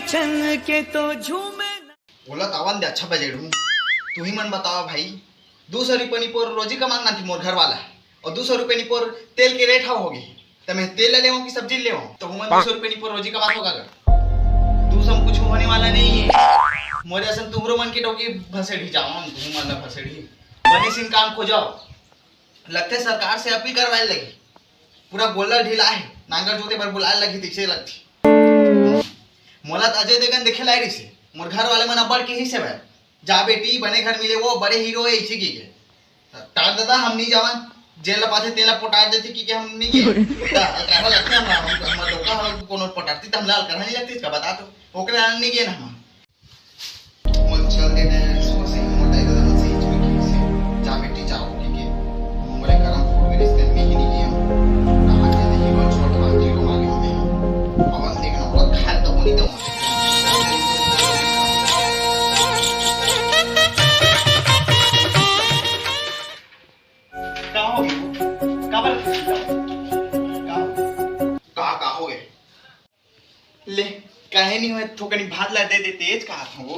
छन के तो झूमे। बोला तावन दे अच्छा बजट हूँ। तू ही मन बताओ भाई, 200 रुपये पर रोजी का मांगना थी मोर घर वाला, और 200 रुपये पर तेल के रेट होगी, तो मैं तेल ले लेऊँ कि सब्जी ले लेऊँ? तो मैं 200 रुपये पर रोजी का मांगोगा अगर तू सब कुछ होने वाला नहीं है। मोरे असन तुमरो मन के टोकी भसेड़ी जाओ, तुम मन भसेड़ी बनी सिंह काम खोजाओ। लगते सरकार से अपील करवाए लगी, पूरा गोला ढीला है, नांगर जोते पर बुलाए लगी दिखे लगती। मोला अजय देवगन देखे लाई रही से, मोर घर वाले मन अब्बड़ के ही से भाई जा बेटी बने घर मिले वो बड़े हीरो है इसी की के तार दादा हम नहीं जावन जेल पाथे तेला पटार देती कि हम नहीं के कहवा लगते हम लोग हम कोनो पटारती त हम लाल करहा नहीं लगती इसका बता तो ओकरे नहीं के ना हम मन चल दे ने सोसे मोटा दादा मन से ही जा बेटी जाओ कि मोरे करम फूट गई रिश्ते में ही नहीं किया कहां के नहीं बोल छोड़ मार जीरो मांगे होते अवन देखना बहुत खाल तो नहीं दो। ले काहे नहीं होए थोकनी भात ला दे दे तेज कहा था वो।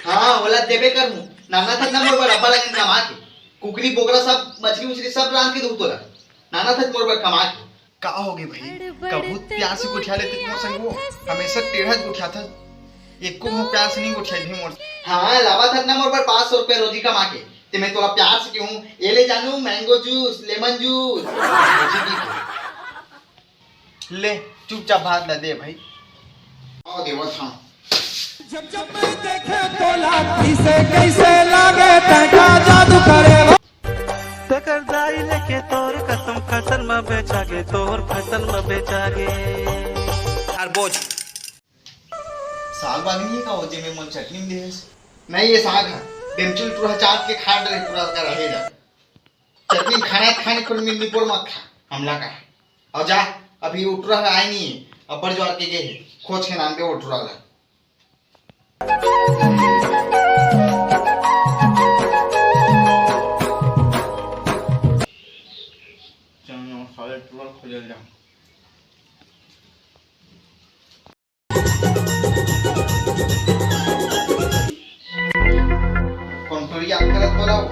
हां बोला देबे कर हूं नाना था ना मोर पर अब्बा लगन कमा के कुकरी बोकरा सब मछली उछली सब रांध के दूध तोला नाना था मोर पर कमा के का हो गई भाई कबूत प्यार से उठा लेते मोर संग वो हमेशा टेढ़ा उठा था एक को हो प्यार से नहीं उठाई थी मोर। हां लावा था ना मोर पर 500 रुपए रोजी कमा के ते मैं तोला प्यार से क्यों ये ले जानू मैंगो जूस लेमन जूस ले चुपचाप भात ला दे भाई। आओ देवा था जब जब मैं देखे तो लाठी से कैसे लागे तका जादू करे तकर दाई लेके तोर कसम फसल में बेचागे तोर फसल में बेचागे यार बोझ साग बागनी का हो जे में मन चटनी में देस नहीं ये साग है डेमचुल पूरा चाट के खा डरे पूरा का रहेगा चटनी खाने खुद में निपुर मत खा हमला का और जा अभी उठ रहा है नहीं अब्बर जो आके गए खोज के नाम पे उठ रहा है। चलो सारे टूर खोजल जाओ कौन तो याद करत तो रहो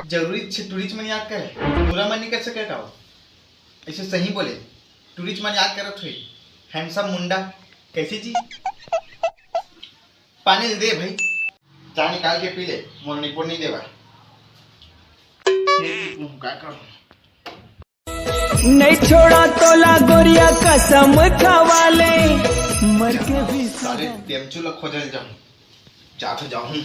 जरूरी टूरिस्ट में याद करे पूरा मन नहीं कर सके का ऐसे सही बोले टूरिस्ट मन याद करत हुई हैंडसम मुंडा कैसी जी पानी दे भाई चाय निकाल के पी ले मोर निपुण नहीं देवा क्या कर नहीं छोड़ा तोला गोरिया कसम खावा ले मर के भी सारे टेमचुला खोजल जाऊं जा तो जाऊं।